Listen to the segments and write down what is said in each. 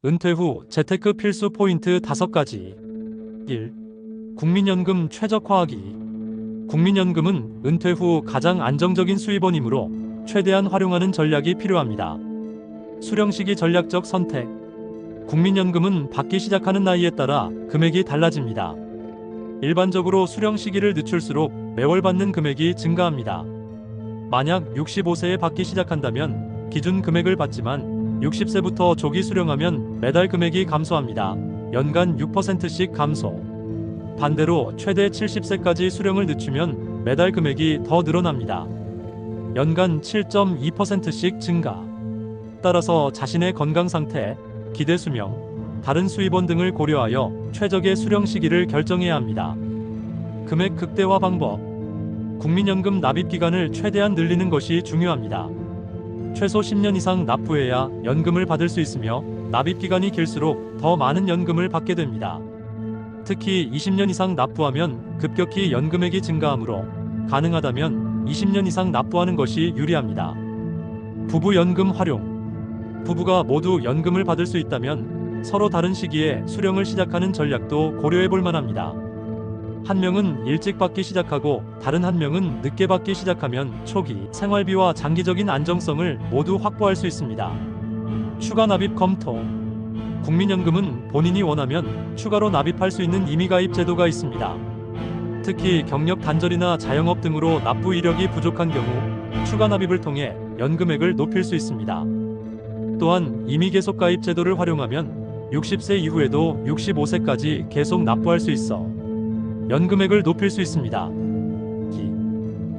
은퇴 후 재테크 필수 포인트 5가지. 1. 국민연금 최적화하기. 국민연금은 은퇴 후 가장 안정적인 수입원이므로 최대한 활용하는 전략이 필요합니다. 수령 시기 전략적 선택. 국민연금은 받기 시작하는 나이에 따라 금액이 달라집니다. 일반적으로 수령 시기를 늦출수록 매월 받는 금액이 증가합니다. 만약 65세에 받기 시작한다면 기준 금액을 받지만 60세부터 조기 수령하면 매달 금액이 감소합니다. 연간 6%씩 감소. 반대로 최대 70세까지 수령을 늦추면 매달 금액이 더 늘어납니다. 연간 7.2%씩 증가. 따라서 자신의 건강 상태, 기대 수명, 다른 수입원 등을 고려하여 최적의 수령 시기를 결정해야 합니다. 금액 극대화 방법. 국민연금 납입 기간을 최대한 늘리는 것이 중요합니다. 최소 10년 이상 납부해야 연금을 받을 수 있으며 납입 기간이 길수록 더 많은 연금을 받게 됩니다. 특히 20년 이상 납부하면 급격히 연금액이 증가하므로 가능하다면 20년 이상 납부하는 것이 유리합니다. 부부 연금 활용. 부부가 모두 연금을 받을 수 있다면 서로 다른 시기에 수령을 시작하는 전략도 고려해 볼 만합니다. 한 명은 일찍 받기 시작하고 다른 한 명은 늦게 받기 시작하면 초기 생활비와 장기적인 안정성을 모두 확보할 수 있습니다. 추가 납입 검토. 국민연금은 본인이 원하면 추가로 납입할 수 있는 임의가입 제도가 있습니다. 특히 경력 단절이나 자영업 등으로 납부 이력이 부족한 경우 추가 납입을 통해 연금액을 높일 수 있습니다. 또한 임의계속가입 제도를 활용하면 60세 이후에도 65세까지 계속 납부할 수 있어 연금액을 높일 수 있습니다.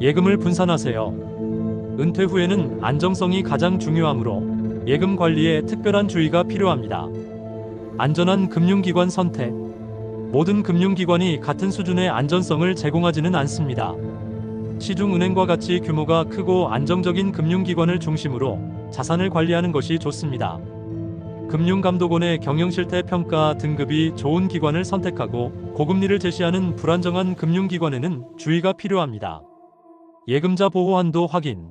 예금을 분산하세요. 은퇴 후에는 안정성이 가장 중요하므로 예금 관리에 특별한 주의가 필요합니다. 안전한 금융기관 선택. 모든 금융기관이 같은 수준의 안전성을 제공하지는 않습니다. 시중은행과 같이 규모가 크고 안정적인 금융기관을 중심으로 자산을 관리하는 것이 좋습니다. 금융감독원의 경영실태 평가 등급이 좋은 기관을 선택하고 고금리를 제시하는 불안정한 금융기관에는 주의가 필요합니다. 예금자 보호 한도 확인.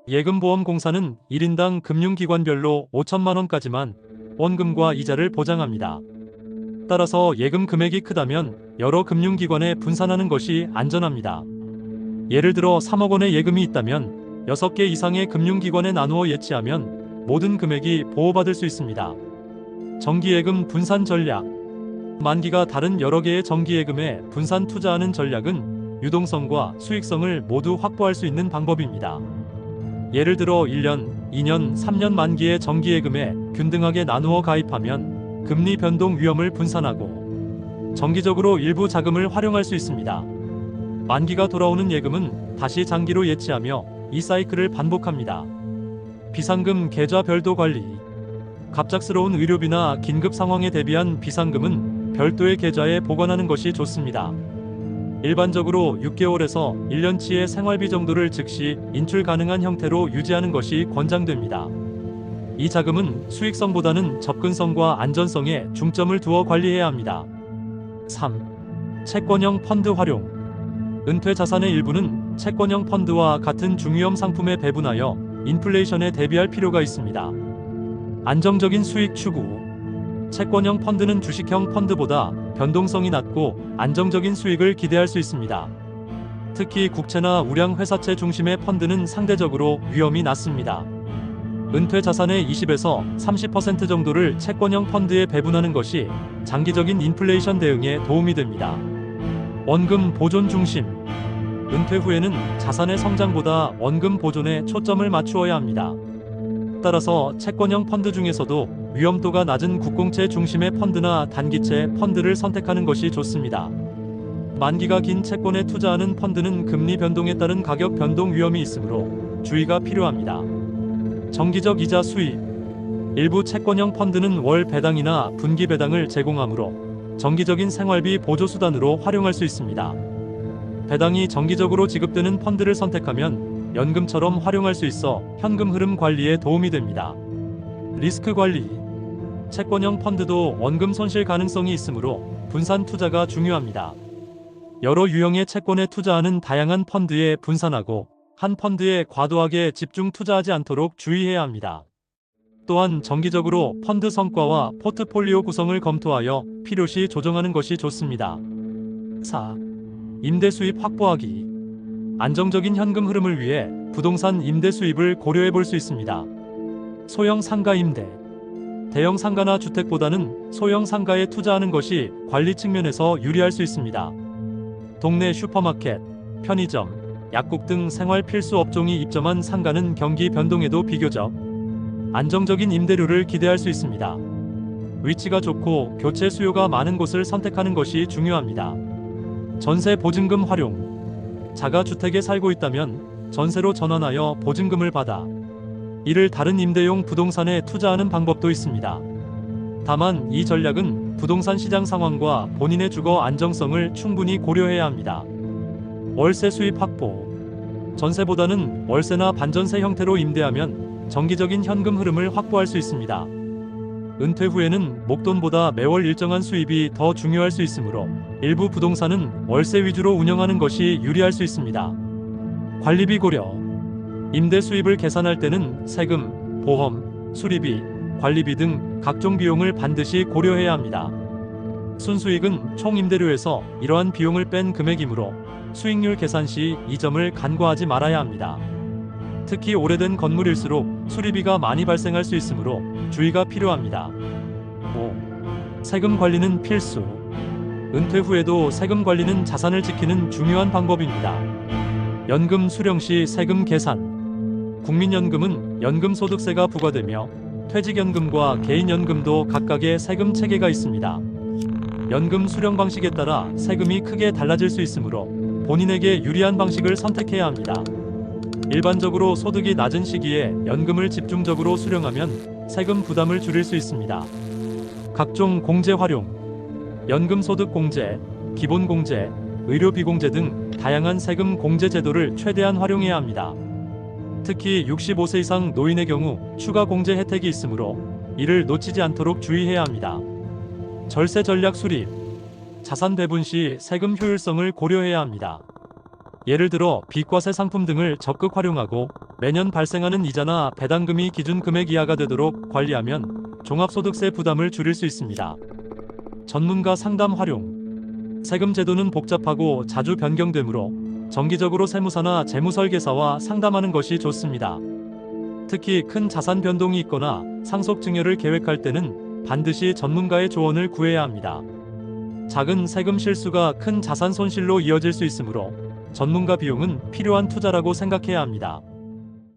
예금보험공사는 1인당 금융기관별로 5천만 원까지만 원금과 이자를 보장합니다. 따라서 예금 금액이 크다면 여러 금융기관에 분산하는 것이 안전합니다. 예를 들어 3억 원의 예금이 있다면 6개 이상의 금융기관에 나누어 예치하면 모든 금액이 보호받을 수 있습니다. 정기예금 분산 전략. 만기가 다른 여러 개의 정기예금에 분산 투자하는 전략은 유동성과 수익성을 모두 확보할 수 있는 방법입니다. 예를 들어 1년, 2년, 3년 만기의 정기예금에 균등하게 나누어 가입하면 금리 변동 위험을 분산하고 정기적으로 일부 자금을 활용할 수 있습니다. 만기가 돌아오는 예금은 다시 장기로 예치하며 이 사이클을 반복합니다. 비상금 계좌 별도 관리. 갑작스러운 의료비나 긴급 상황에 대비한 비상금은 별도의 계좌에 보관하는 것이 좋습니다. 일반적으로 6개월에서 1년치의 생활비 정도를 즉시 인출 가능한 형태로 유지하는 것이 권장됩니다. 이 자금은 수익성보다는 접근성과 안전성에 중점을 두어 관리해야 합니다. 3. 채권형 펀드 활용. 은퇴 자산의 일부는 채권형 펀드와 같은 중위험 상품에 배분하여 인플레이션에 대비할 필요가 있습니다. 안정적인 수익 추구. 채권형 펀드는 주식형 펀드보다 변동성이 낮고 안정적인 수익을 기대할 수 있습니다. 특히 국채나 우량 회사채 중심의 펀드는 상대적으로 위험이 낮습니다. 은퇴 자산의 20에서 30% 정도를 채권형 펀드에 배분하는 것이 장기적인 인플레이션 대응에 도움이 됩니다. 원금 보존 중심. 은퇴 후에는 자산의 성장보다 원금 보존에 초점을 맞추어야 합니다. 따라서 채권형 펀드 중에서도 위험도가 낮은 국공채 중심의 펀드나 단기채 펀드를 선택하는 것이 좋습니다. 만기가 긴 채권에 투자하는 펀드는 금리 변동에 따른 가격 변동 위험이 있으므로 주의가 필요합니다. 정기적 이자 수입. 일부 채권형 펀드는 월 배당이나 분기 배당을 제공하므로 정기적인 생활비 보조 수단으로 활용할 수 있습니다. 배당이 정기적으로 지급되는 펀드를 선택하면 연금처럼 활용할 수 있어 현금 흐름 관리에 도움이 됩니다. 리스크 관리. 채권형 펀드도 원금 손실 가능성이 있으므로 분산 투자가 중요합니다. 여러 유형의 채권에 투자하는 다양한 펀드에 분산하고 한 펀드에 과도하게 집중 투자하지 않도록 주의해야 합니다. 또한 정기적으로 펀드 성과와 포트폴리오 구성을 검토하여 필요시 조정하는 것이 좋습니다. 4. 임대 수입 확보하기. 안정적인 현금 흐름을 위해 부동산 임대 수입을 고려해 볼 수 있습니다. 소형 상가 임대. 대형 상가나 주택보다는 소형 상가에 투자하는 것이 관리 측면에서 유리할 수 있습니다. 동네 슈퍼마켓, 편의점, 약국 등 생활 필수 업종이 입점한 상가는 경기 변동에도 비교적 안정적인 임대료를 기대할 수 있습니다. 위치가 좋고 교체 수요가 많은 곳을 선택하는 것이 중요합니다. 전세 보증금 활용. 자가주택에 살고 있다면 전세로 전환하여 보증금을 받아 이를 다른 임대용 부동산에 투자하는 방법도 있습니다. 다만 이 전략은 부동산 시장 상황과 본인의 주거 안정성을 충분히 고려해야 합니다. 월세 수입 확보. 전세보다는 월세나 반전세 형태로 임대하면 정기적인 현금 흐름을 확보할 수 있습니다. 은퇴 후에는 목돈보다 매월 일정한 수입이 더 중요할 수 있으므로 일부 부동산은 월세 위주로 운영하는 것이 유리할 수 있습니다. 관리비 고려. 임대 수입을 계산할 때는 세금, 보험, 수리비, 관리비 등 각종 비용을 반드시 고려해야 합니다. 순수익은 총 임대료에서 이러한 비용을 뺀 금액이므로 수익률 계산 시 이 점을 간과하지 말아야 합니다. 특히 오래된 건물일수록 수리비가 많이 발생할 수 있으므로 주의가 필요합니다. 5. 세금 관리는 필수. 은퇴 후에도 세금 관리는 자산을 지키는 중요한 방법입니다. 연금 수령 시 세금 계산. 국민연금은 연금소득세가 부과되며 퇴직연금과 개인연금도 각각의 세금 체계가 있습니다. 연금 수령 방식에 따라 세금이 크게 달라질 수 있으므로 본인에게 유리한 방식을 선택해야 합니다. 일반적으로 소득이 낮은 시기에 연금을 집중적으로 수령하면 세금 부담을 줄일 수 있습니다. 각종 공제 활용. 연금소득공제, 기본공제, 의료비공제 등 다양한 세금 공제 제도를 최대한 활용해야 합니다. 특히 65세 이상 노인의 경우 추가 공제 혜택이 있으므로 이를 놓치지 않도록 주의해야 합니다. 절세 전략 수립. 자산 배분 시 세금 효율성을 고려해야 합니다. 예를 들어 비과세 상품 등을 적극 활용하고 매년 발생하는 이자나 배당금이 기준 금액 이하가 되도록 관리하면 종합소득세 부담을 줄일 수 있습니다. 전문가 상담 활용. 세금 제도는 복잡하고 자주 변경되므로 정기적으로 세무사나 재무설계사와 상담하는 것이 좋습니다. 특히 큰 자산 변동이 있거나 상속 증여를 계획할 때는 반드시 전문가의 조언을 구해야 합니다. 작은 세금 실수가 큰 자산 손실로 이어질 수 있으므로 전문가 비용은 필요한 투자라고 생각해야 합니다.